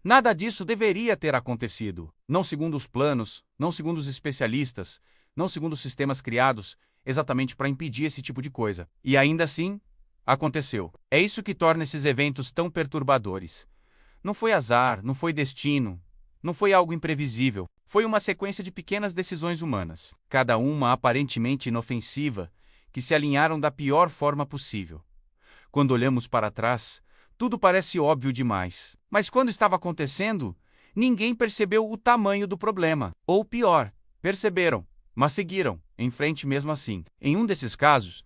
Nada disso deveria ter acontecido. Não segundo os planos, não segundo os especialistas, não segundo os sistemas criados exatamente para impedir esse tipo de coisa. E ainda assim, aconteceu. É isso que torna esses eventos tão perturbadores. Não foi azar, não foi destino, não foi algo imprevisível. Foi uma sequência de pequenas decisões humanas, cada uma aparentemente inofensiva, que se alinharam da pior forma possível. Quando olhamos para trás, tudo parece óbvio demais. Mas quando estava acontecendo, ninguém percebeu o tamanho do problema. Ou pior, perceberam, mas seguiram em frente mesmo assim. Em um desses casos,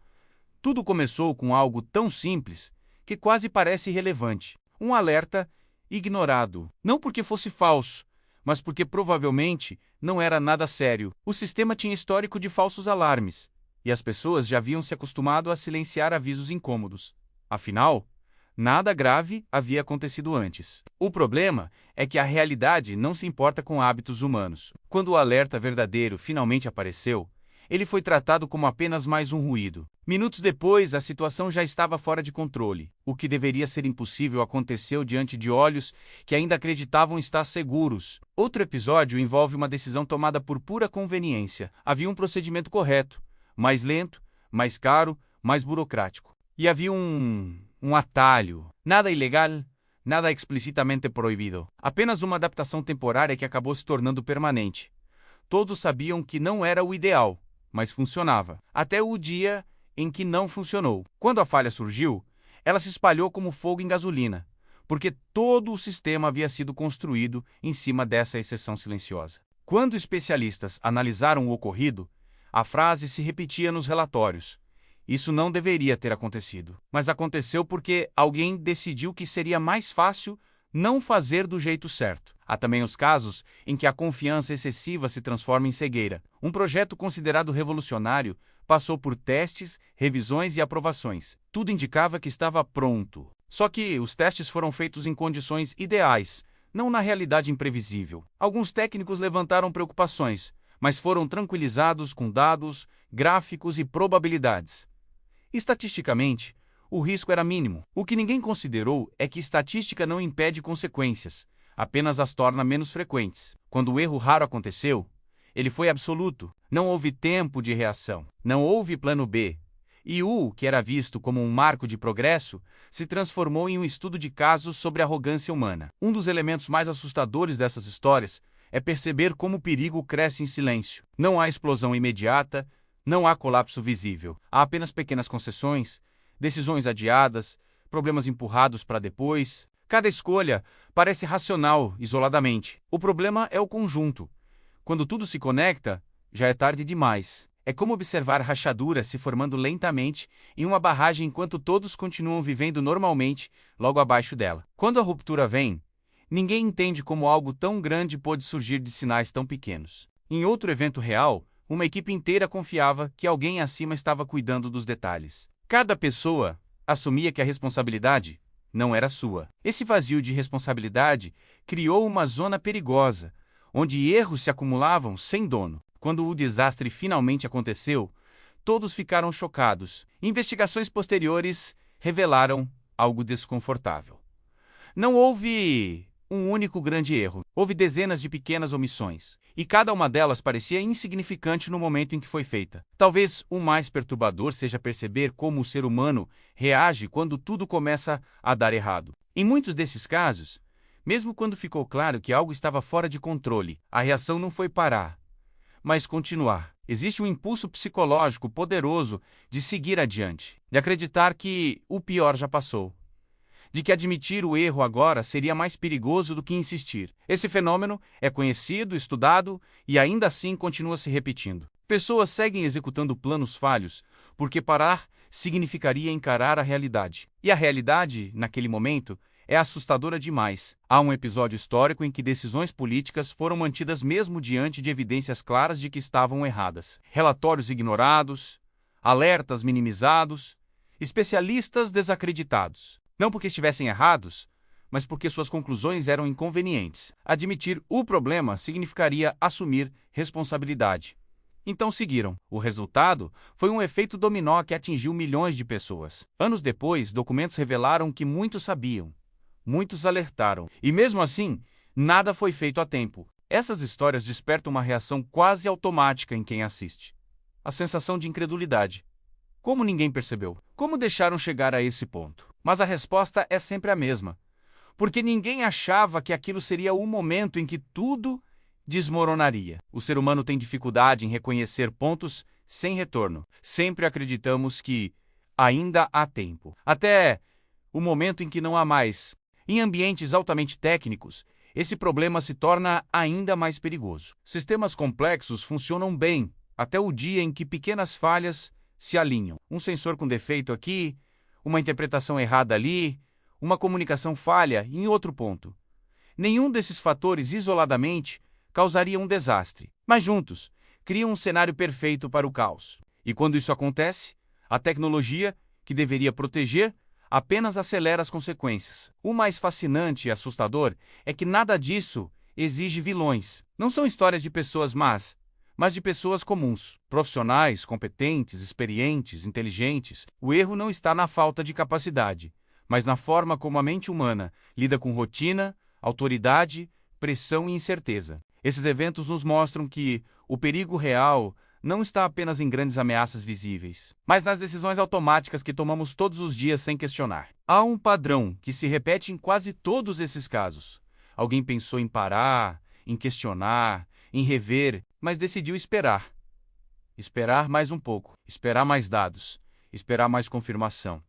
tudo começou com algo tão simples que quase parece irrelevante. Um alerta ignorado. Não porque fosse falso, mas porque provavelmente não era nada sério. O sistema tinha histórico de falsos alarmes, e as pessoas já haviam se acostumado a silenciar avisos incômodos. Afinal, nada grave havia acontecido antes. O problema é que a realidade não se importa com hábitos humanos. Quando o alerta verdadeiro finalmente apareceu, ele foi tratado como apenas mais um ruído. Minutos depois, a situação já estava fora de controle. O que deveria ser impossível aconteceu diante de olhos que ainda acreditavam estar seguros. Outro episódio envolve uma decisão tomada por pura conveniência. Havia um procedimento correto, mais lento, mais caro, mais burocrático. E havia um atalho. Nada ilegal, nada explicitamente proibido. Apenas uma adaptação temporária que acabou se tornando permanente. Todos sabiam que não era o ideal, mas funcionava. Até o dia em que não funcionou. Quando a falha surgiu, ela se espalhou como fogo em gasolina, porque todo o sistema havia sido construído em cima dessa exceção silenciosa. Quando especialistas analisaram o ocorrido, a frase se repetia nos relatórios. Isso não deveria ter acontecido. Mas aconteceu porque alguém decidiu que seria mais fácil não fazer do jeito certo. Há também os casos em que a confiança excessiva se transforma em cegueira. Um projeto considerado revolucionário passou por testes, revisões e aprovações. Tudo indicava que estava pronto. Só que os testes foram feitos em condições ideais, não na realidade imprevisível. Alguns técnicos levantaram preocupações, mas foram tranquilizados com dados, gráficos e probabilidades. Estatisticamente, o risco era mínimo. O que ninguém considerou é que estatística não impede consequências, apenas as torna menos frequentes. Quando o erro raro aconteceu, ele foi absoluto. Não houve tempo de reação. Não houve plano B. E o que era visto como um marco de progresso se transformou em um estudo de casos sobre arrogância humana. Um dos elementos mais assustadores dessas histórias é perceber como o perigo cresce em silêncio. Não há explosão imediata, não há colapso visível. Há apenas pequenas concessões, decisões adiadas, problemas empurrados para depois. Cada escolha parece racional, isoladamente. O problema é o conjunto. Quando tudo se conecta, já é tarde demais. É como observar rachaduras se formando lentamente em uma barragem enquanto todos continuam vivendo normalmente logo abaixo dela. Quando a ruptura vem, ninguém entende como algo tão grande pôde surgir de sinais tão pequenos. Em outro evento real, uma equipe inteira confiava que alguém acima estava cuidando dos detalhes. Cada pessoa assumia que a responsabilidade não era sua. Esse vazio de responsabilidade criou uma zona perigosa, onde erros se acumulavam sem dono. Quando o desastre finalmente aconteceu, todos ficaram chocados. Investigações posteriores revelaram algo desconfortável. Não houve um único grande erro. Houve dezenas de pequenas omissões, e cada uma delas parecia insignificante no momento em que foi feita. Talvez o mais perturbador seja perceber como o ser humano reage quando tudo começa a dar errado. Em muitos desses casos, mesmo quando ficou claro que algo estava fora de controle, a reação não foi parar, mas continuar. Existe um impulso psicológico poderoso de seguir adiante, de acreditar que o pior já passou, de que admitir o erro agora seria mais perigoso do que insistir. Esse fenômeno é conhecido, estudado e ainda assim continua se repetindo. Pessoas seguem executando planos falhos porque parar significaria encarar a realidade. E a realidade, naquele momento, é assustadora demais. Há um episódio histórico em que decisões políticas foram mantidas mesmo diante de evidências claras de que estavam erradas. Relatórios ignorados, alertas minimizados, especialistas desacreditados. Não porque estivessem errados, mas porque suas conclusões eram inconvenientes. Admitir o problema significaria assumir responsabilidade. Então seguiram. O resultado foi um efeito dominó que atingiu milhões de pessoas. Anos depois, documentos revelaram que muitos sabiam, muitos alertaram. E mesmo assim, nada foi feito a tempo. Essas histórias despertam uma reação quase automática em quem assiste. A sensação de incredulidade. Como ninguém percebeu? Como deixaram chegar a esse ponto? Mas a resposta é sempre a mesma. Porque ninguém achava que aquilo seria o momento em que tudo desmoronaria. O ser humano tem dificuldade em reconhecer pontos sem retorno. Sempre acreditamos que ainda há tempo. Até o momento em que não há mais. Em ambientes altamente técnicos, esse problema se torna ainda mais perigoso. Sistemas complexos funcionam bem, até o dia em que pequenas falhas se alinham. Um sensor com defeito aqui, uma interpretação errada ali, uma comunicação falha em outro ponto. Nenhum desses fatores isoladamente causaria um desastre, mas juntos criam um cenário perfeito para o caos. E quando isso acontece, a tecnologia, que deveria proteger, apenas acelera as consequências. O mais fascinante e assustador é que nada disso exige vilões. Não são histórias de pessoas más, mas de pessoas comuns, profissionais, competentes, experientes, inteligentes. O erro não está na falta de capacidade, mas na forma como a mente humana lida com rotina, autoridade, pressão e incerteza. Esses eventos nos mostram que o perigo real não está apenas em grandes ameaças visíveis, mas nas decisões automáticas que tomamos todos os dias sem questionar. Há um padrão que se repete em quase todos esses casos. Alguém pensou em parar, em questionar, em rever, mas decidiu esperar. Esperar mais um pouco, esperar mais dados, esperar mais confirmação.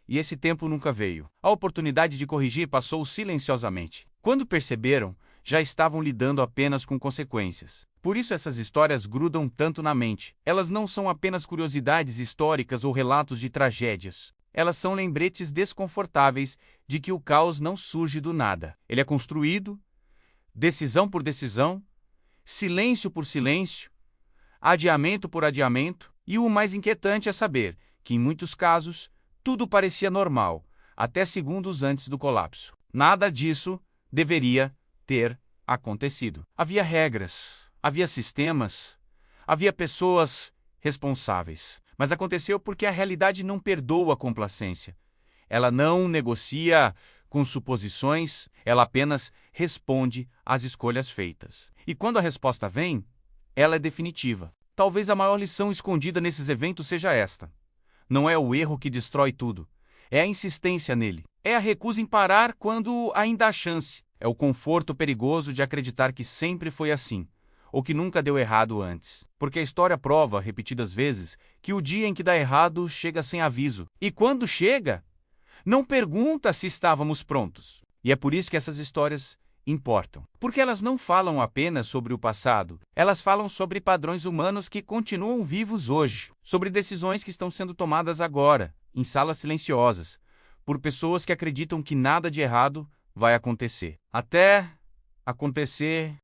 E esse tempo nunca veio. A oportunidade de corrigir passou silenciosamente. Quando perceberam, já estavam lidando apenas com consequências. Por isso essas histórias grudam tanto na mente. Elas não são apenas curiosidades históricas ou relatos de tragédias. Elas são lembretes desconfortáveis de que o caos não surge do nada. Ele é construído, decisão por decisão, silêncio por silêncio, adiamento por adiamento, e o mais inquietante é saber que, em muitos casos, tudo parecia normal, até segundos antes do colapso. Nada disso deveria ter acontecido. Havia regras, havia sistemas, havia pessoas responsáveis. Mas aconteceu porque a realidade não perdoa a complacência. Ela não negocia com suposições, ela apenas responde às escolhas feitas. E quando a resposta vem, ela é definitiva. Talvez a maior lição escondida nesses eventos seja esta. Não é o erro que destrói tudo, é a insistência nele. É a recusa em parar quando ainda há chance. É o conforto perigoso de acreditar que sempre foi assim, ou que nunca deu errado antes. Porque a história prova, repetidas vezes, que o dia em que dá errado chega sem aviso. E quando chega, não pergunta se estávamos prontos. E é por isso que essas histórias importam. Porque elas não falam apenas sobre o passado, elas falam sobre padrões humanos que continuam vivos hoje, sobre decisões que estão sendo tomadas agora, em salas silenciosas, por pessoas que acreditam que nada de errado vai acontecer. Até acontecer